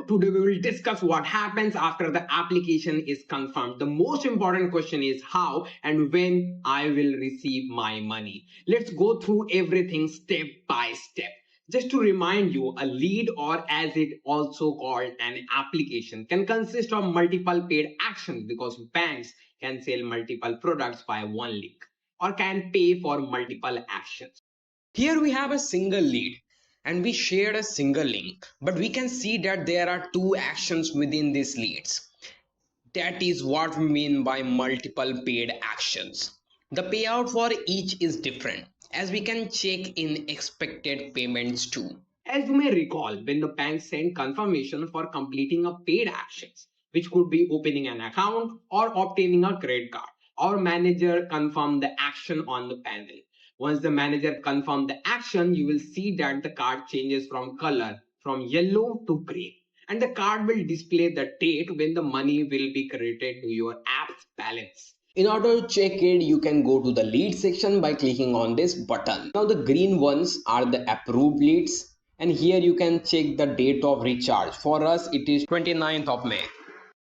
today we will discuss what happens after the application is confirmed. The most important question is how and when I will receive my money. Let's go through everything step by step. Just to remind you, a lead, or as it also called an application, can consist of multiple paid actions because banks can sell multiple products by one link or can pay for multiple actions. Here we have a single lead and we shared a single link, but we can see that there are two actions within these leads. That is what we mean by multiple paid actions. The payout for each is different, as we can check in expected payments too. As you may recall, when the bank sent confirmation for completing a paid actions, which could be opening an account or obtaining a credit card, our manager confirmed the action on the panel. Once the manager confirmed the action, you will see that the card changes from color from yellow to green. And the card will display the date when the money will be credited to your app's balance. In order to check it, you can go to the lead section by clicking on this button. Now the green ones are the approved leads, and here you can check the date of recharge. For us it is 29th of May.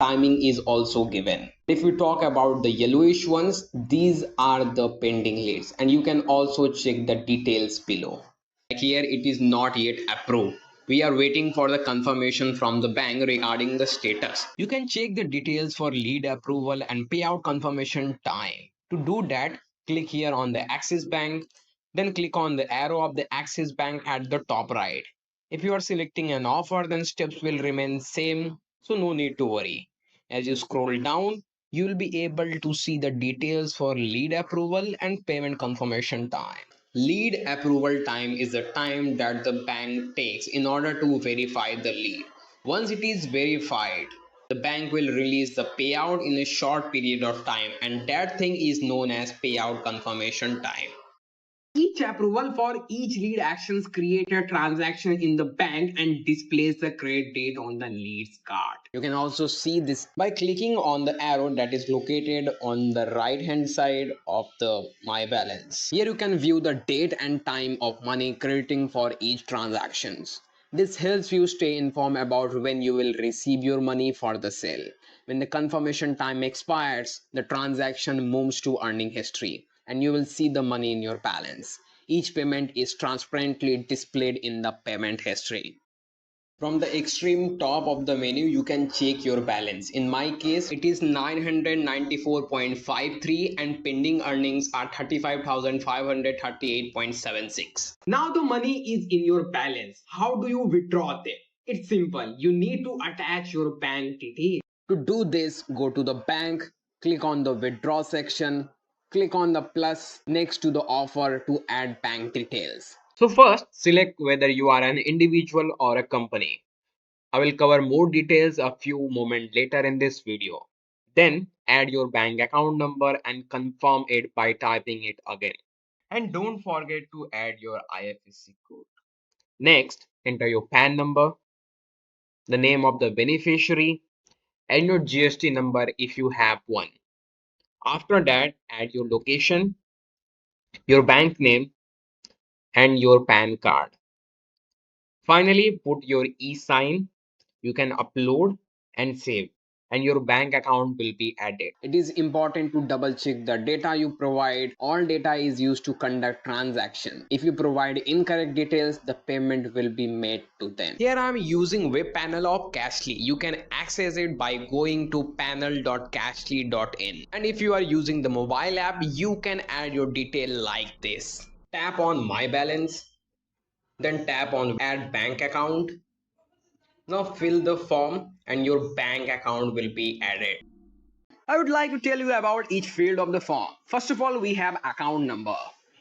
Timing is also given. If we talk about the yellowish ones, these are the pending leads, and you can also check the details below. Like here it is not yet approved. We are waiting for the confirmation from the bank regarding the status. You can check the details for lead approval and payout confirmation time. To do that, click here on the Axis Bank, then click on the arrow of the Axis Bank at the top right. If you are selecting an offer, then steps will remain same, so no need to worry. As you scroll down, you will be able to see the details for lead approval and payment confirmation time. Lead approval time is the time that the bank takes in order to verify the lead. Once it is verified, the bank will release the payout in a short period of time, and that thing is known as payout confirmation time. Each approval for each lead actions create a transaction in the bank and displays the credit date on the lead's card. You can also see this by clicking on the arrow that is located on the right hand side of the My Balance. Here you can view the date and time of money crediting for each transactions. This helps you stay informed about when you will receive your money for the sale. When the confirmation time expires, the transaction moves to earning history and you will see the money in your balance. Each payment is transparently displayed in the payment history. From the extreme top of the menu, you can check your balance. In my case, it is 994.53 and pending earnings are 35,538.76. Now the money is in your balance. How do you withdraw them? It's simple. You need to attach your bank details. To do this, go to the bank, click on the withdraw section, click on the plus next to the offer to add bank details. So first, select whether you are an individual or a company. I will cover more details a few moments later in this video. Then add your bank account number and confirm it by typing it again. And don't forget to add your IFSC code. Next, enter your PAN number, the name of the beneficiary, and your GST number if you have one. After that, add your location, your bank name, and your PAN card. Finally, put your e-sign. You can upload and save, and your bank account will be added. It is important to double check the data you provide. All data is used to conduct transaction. If you provide incorrect details, the payment will be made to them. Here I am using web panel of Cashli. You can access it by going to panel.cashli.in. And if you are using the mobile app, you can add your detail like this. Tap on My Balance, then tap on Add Bank Account. Now fill the form and your bank account will be added. I would like to tell you about each field of the form. First of all, we have account number.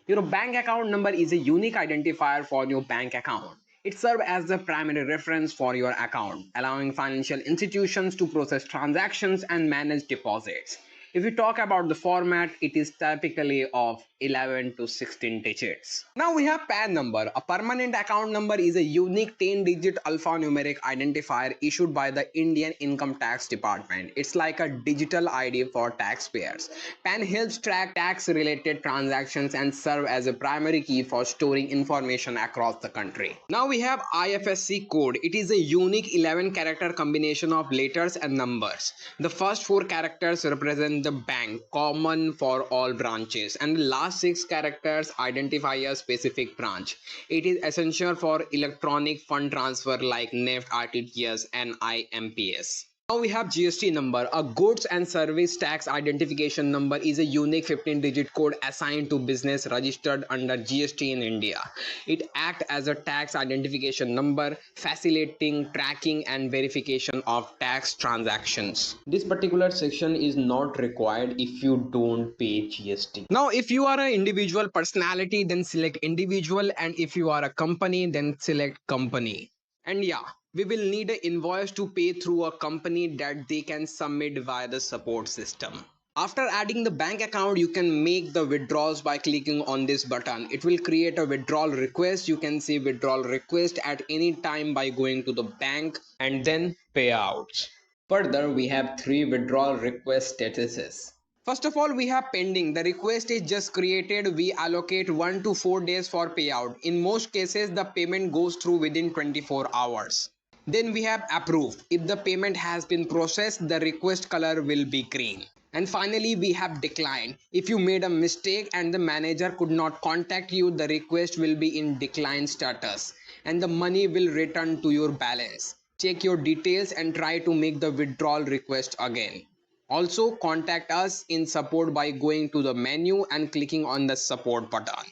Your bank account number is a unique identifier for your bank account. It serves as the primary reference for your account, allowing financial institutions to process transactions and manage deposits. If we talk about the format, it is typically of 11 to 16 digits. Now we have PAN number. A permanent account number is a unique 10-digit alphanumeric identifier issued by the Indian Income Tax Department. It's like a digital ID for taxpayers. PAN helps track tax-related transactions and serve as a primary key for storing information across the country. Now we have IFSC code. It is a unique 11-character combination of letters and numbers. The first 4 characters represent the bank, common for all branches, and the last 6 characters identify a specific branch. It is essential for electronic fund transfer like NEFT, RTGS, and IMPS. Now we have GST number. A goods and service tax identification number is a unique 15-digit code assigned to business registered under GST in India. It acts as a tax identification number, facilitating tracking and verification of tax transactions. This particular section is not required if you don't pay GST. Now, if you are an individual personality, then select individual, and if you are a company, then select company. And yeah, we will need an invoice to pay through a company that they can submit via the support system. After adding the bank account, you can make the withdrawals by clicking on this button. It will create a withdrawal request. You can see withdrawal request at any time by going to the bank and then payouts. Further, we have 3 withdrawal request statuses. First of all, we have pending. The request is just created. We allocate 1 to 4 days for payout. In most cases, the payment goes through within 24 hours. Then we have approved. If the payment has been processed, the request color will be green. And finally, we have declined. If you made a mistake and the manager could not contact you, the request will be in decline status and the money will return to your balance. Check your details and try to make the withdrawal request again. Also, contact us in support by going to the menu and clicking on the support button.